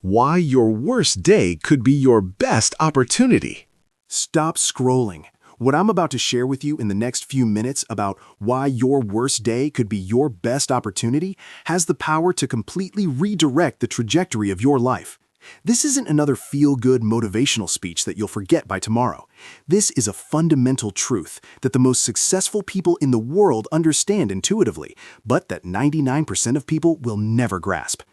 Why your worst day could be your best opportunity. Stop scrolling. What I'm about to share with you in the next few minutes about why your worst day could be your best opportunity has the power to completely redirect the trajectory of your life. This isn't another feel-good motivational speech that you'll forget by tomorrow. This is a fundamental truth that the most successful people in the world understand intuitively, but that 99% of people will never grasp.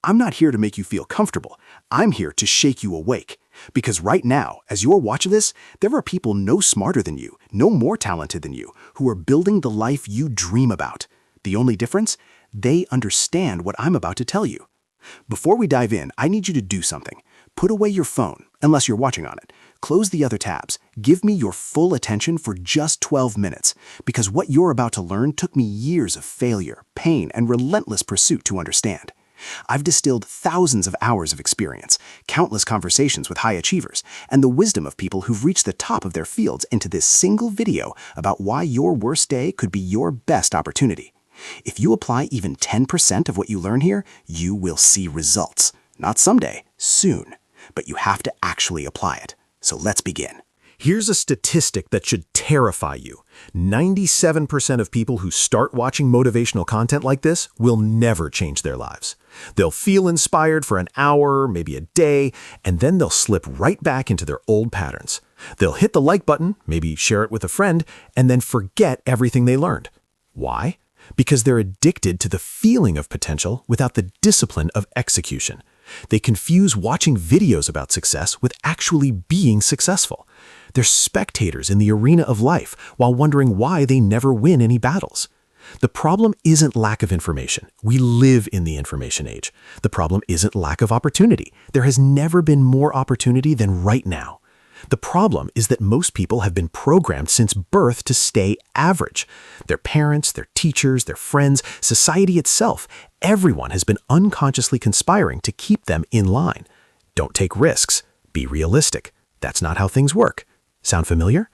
I'm not here to make you feel comfortable. I'm here to shake you awake. Because right now, as you're watching this, there are people no smarter than you, no more talented than you, who are building the life you dream about. The only difference? They understand what I'm about to tell you. Before we dive in, I need you to do something. Put away your phone, unless you're watching on it. Close the other tabs. Give me your full attention for just 12 minutes, because what you're about to learn took me years of failure, pain, and relentless pursuit to understand. I've distilled thousands of hours of experience, countless conversations with high achievers, and the wisdom of people who've reached the top of their fields into this single video about why your worst day could be your best opportunity. If you apply even 10% of what you learn here, you will see results. Not someday, soon. But you have to actually apply it. So let's begin. Here's a statistic that should terrify you. 97% of people who start watching motivational content like this will never change their lives. They'll feel inspired for an hour, maybe a day, and then they'll slip right back into their old patterns. They'll hit the like button, maybe share it with a friend, and then forget everything they learned. Why? Because they're addicted to the feeling of potential without the discipline of execution. They confuse watching videos about success with actually being successful. They're spectators in the arena of life while wondering why they never win any battles. The problem isn't lack of information. We live in the information age. The problem isn't lack of opportunity. There has never been more opportunity than right now. The problem is that most people have been programmed since birth to stay average. Their parents, their teachers, their friends, society itself, everyone has been unconsciously conspiring to keep them in line. Don't take risks. Be realistic. That's not how things work. Sound familiar?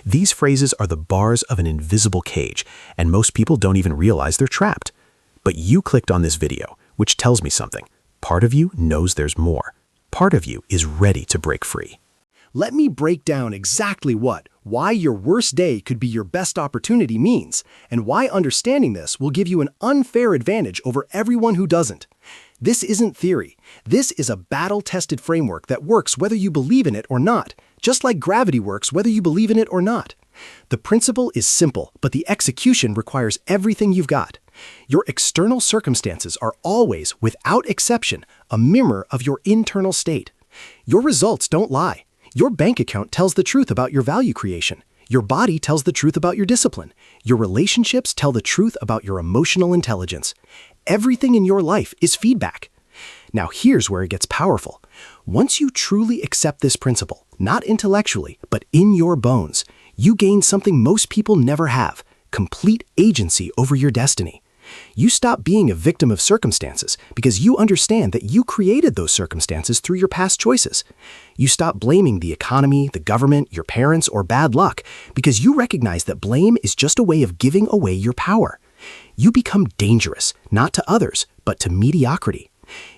These phrases are the bars of an invisible cage, and most people don't even realize they're trapped. But you clicked on this video, which tells me something. Part of you knows there's more. Part of you is ready to break free. Let me break down exactly why your worst day could be your best opportunity means, and why understanding this will give you an unfair advantage over everyone who doesn't. This isn't theory. This is a battle-tested framework that works whether you believe in it or not, just like gravity works whether you believe in it or not. The principle is simple, but the execution requires everything you've got. Your external circumstances are always, without exception, a mirror of your internal state. Your results don't lie. Your bank account tells the truth about your value creation. Your body tells the truth about your discipline. Your relationships tell the truth about your emotional intelligence. Everything in your life is feedback. Now here's where it gets powerful. Once you truly accept this principle, not intellectually, but in your bones, you gain something most people never have: complete agency over your destiny. You stop being a victim of circumstances because you understand that you created those circumstances through your past choices. You stop blaming the economy, the government, your parents, or bad luck because you recognize that blame is just a way of giving away your power. You become dangerous, not to others, but to mediocrity.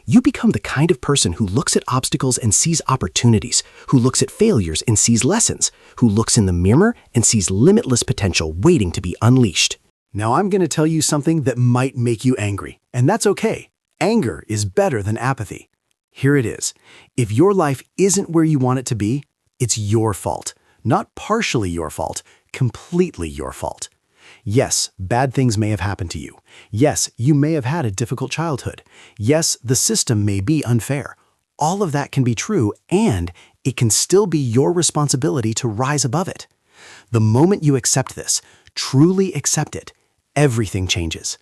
You become the kind of person who looks at obstacles and sees opportunities, who looks at failures and sees lessons, who looks in the mirror and sees limitless potential waiting to be unleashed. Now I'm going to tell you something that might make you angry, and that's okay. Anger is better than apathy. Here it is. If your life isn't where you want it to be, it's your fault. Not partially your fault, completely your fault. Yes, bad things may have happened to you. Yes, you may have had a difficult childhood. Yes, the system may be unfair. All of that can be true, and it can still be your responsibility to rise above it. The moment you accept this, truly accept it, everything changes.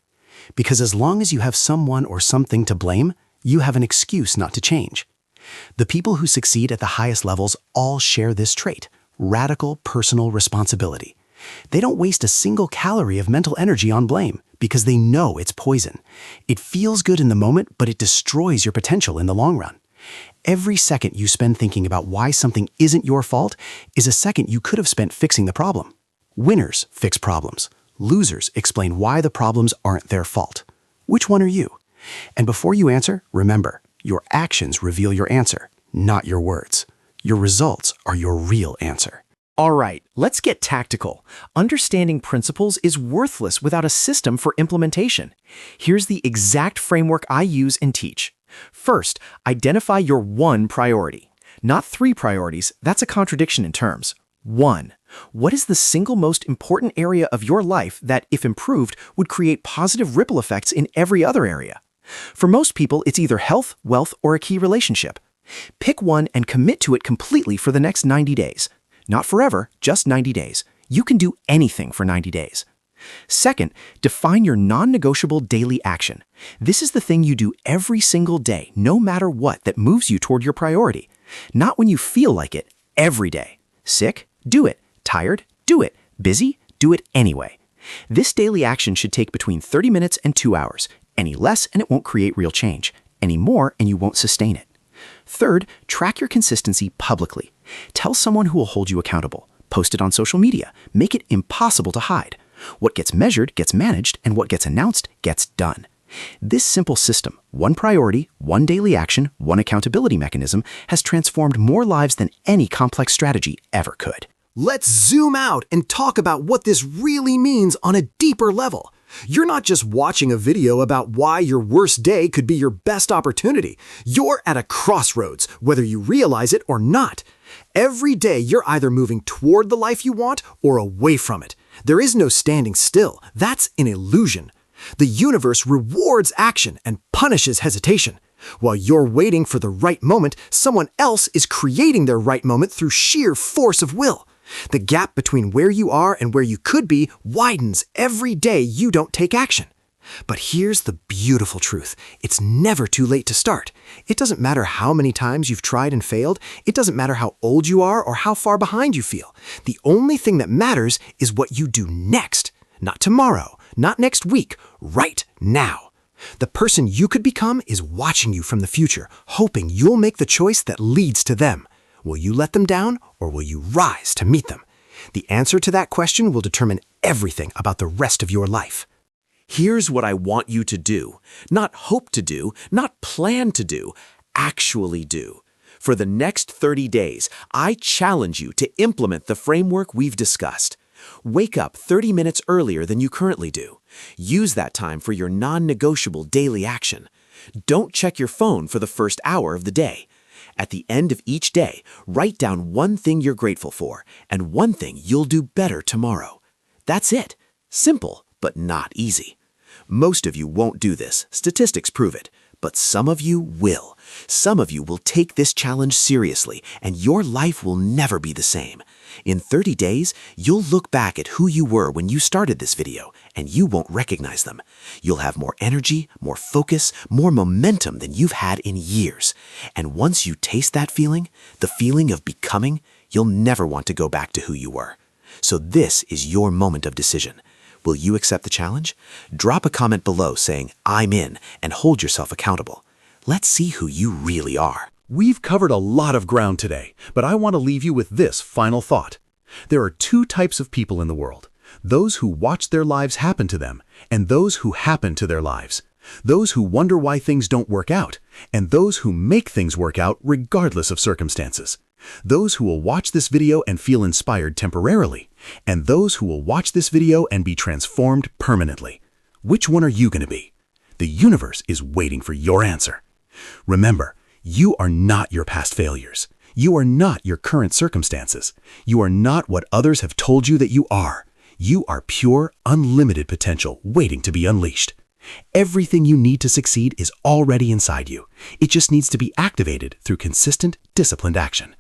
Because as long as you have someone or something to blame, you have an excuse not to change. The people who succeed at the highest levels all share this trait: radical personal responsibility. They don't waste a single calorie of mental energy on blame because they know it's poison. It feels good in the moment, but it destroys your potential in the long run. Every second you spend thinking about why something isn't your fault is a second you could have spent fixing the problem. Winners fix problems. Losers explain why the problems aren't their fault. Which one are you? And before you answer, remember, Your actions reveal your answer, not your words. Your results are your real answer. All right, let's get tactical. Understanding principles is worthless without a system for implementation. Here's the exact framework I use and teach. First, identify your one priority. Not 3 priorities, that's a contradiction in terms. 1. What is the single most important area of your life that, if improved, would create positive ripple effects in every other area? For most people, it's either health, wealth, or a key relationship. Pick one and commit to it completely for the next 90 days. Not forever, just 90 days. You can do anything for 90 days. Second, define your non-negotiable daily action. This is the thing you do every single day, no matter what, that moves you toward your priority. Not when you feel like it, every day. Sick? Do it. Tired? Do it. Busy? Do it anyway. This daily action should take between 30 minutes and 2 hours. Any less and it won't create real change. Any more and you won't sustain it. Third, track your consistency publicly. Tell someone who will hold you accountable. Post it on social media. Make it impossible to hide. What gets measured gets managed, and what gets announced gets done. This simple system, one priority, one daily action, one accountability mechanism, has transformed more lives than any complex strategy ever could. Let's zoom out and talk about what this really means on a deeper level. You're not just watching a video about why your worst day could be your best opportunity. You're at a crossroads, whether you realize it or not. Every day, you're either moving toward the life you want or away from it. There is no standing still. That's an illusion. The universe rewards action and punishes hesitation. While you're waiting for the right moment, someone else is creating their right moment through sheer force of will. The gap between where you are and where you could be widens every day you don't take action. But here's the beautiful truth. It's never too late to start. It doesn't matter how many times you've tried and failed. It doesn't matter how old you are or how far behind you feel. The only thing that matters is what you do next. Not tomorrow, not next week, right now. The person you could become is watching you from the future, hoping you'll make the choice that leads to them. Will you let them down, or will you rise to meet them? The answer to that question will determine everything about the rest of your life. Here's what I want you to do. Not hope to do, not plan to do, actually do. For the next 30 days, I challenge you to implement the framework we've discussed. Wake up 30 minutes earlier than you currently do. Use that time for your non-negotiable daily action. Don't check your phone for the first hour of the day. At the end of each day, write down one thing you're grateful for and one thing you'll do better tomorrow. That's it. Simple, but not easy. Most of you won't do this. Statistics prove it. But some of you will. Some of you will take this challenge seriously, and your life will never be the same. In 30 days, you'll look back at who you were when you started this video, and you won't recognize them. You'll have more energy, more focus, more momentum than you've had in years. And once you taste that feeling, the feeling of becoming, you'll never want to go back to who you were. So this is your moment of decision. Will you accept the challenge? Drop a comment below saying, "I'm in," and hold yourself accountable. Let's see who you really are. We've covered a lot of ground today, but I want to leave you with this final thought. There are 2 types of people in the world: those who watch their lives happen to them, and those who happen to their lives. Those who wonder why things don't work out, and those who make things work out regardless of circumstances. Those who will watch this video and feel inspired temporarily, and those who will watch this video and be transformed permanently. Which one are you going to be? The universe is waiting for your answer. Remember, you are not your past failures. You are not your current circumstances. You are not what others have told you that you are. You are pure, unlimited potential waiting to be unleashed. Everything you need to succeed is already inside you. It just needs to be activated through consistent, disciplined action.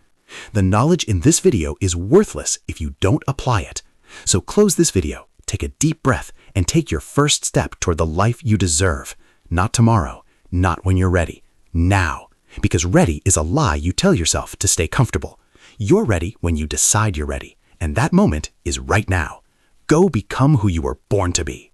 The knowledge in this video is worthless if you don't apply it. So close this video, take a deep breath, and take your first step toward the life you deserve. Not tomorrow, not when you're ready, now. Because ready is a lie you tell yourself to stay comfortable. You're ready when you decide you're ready, and that moment is right now. Go become who you were born to be.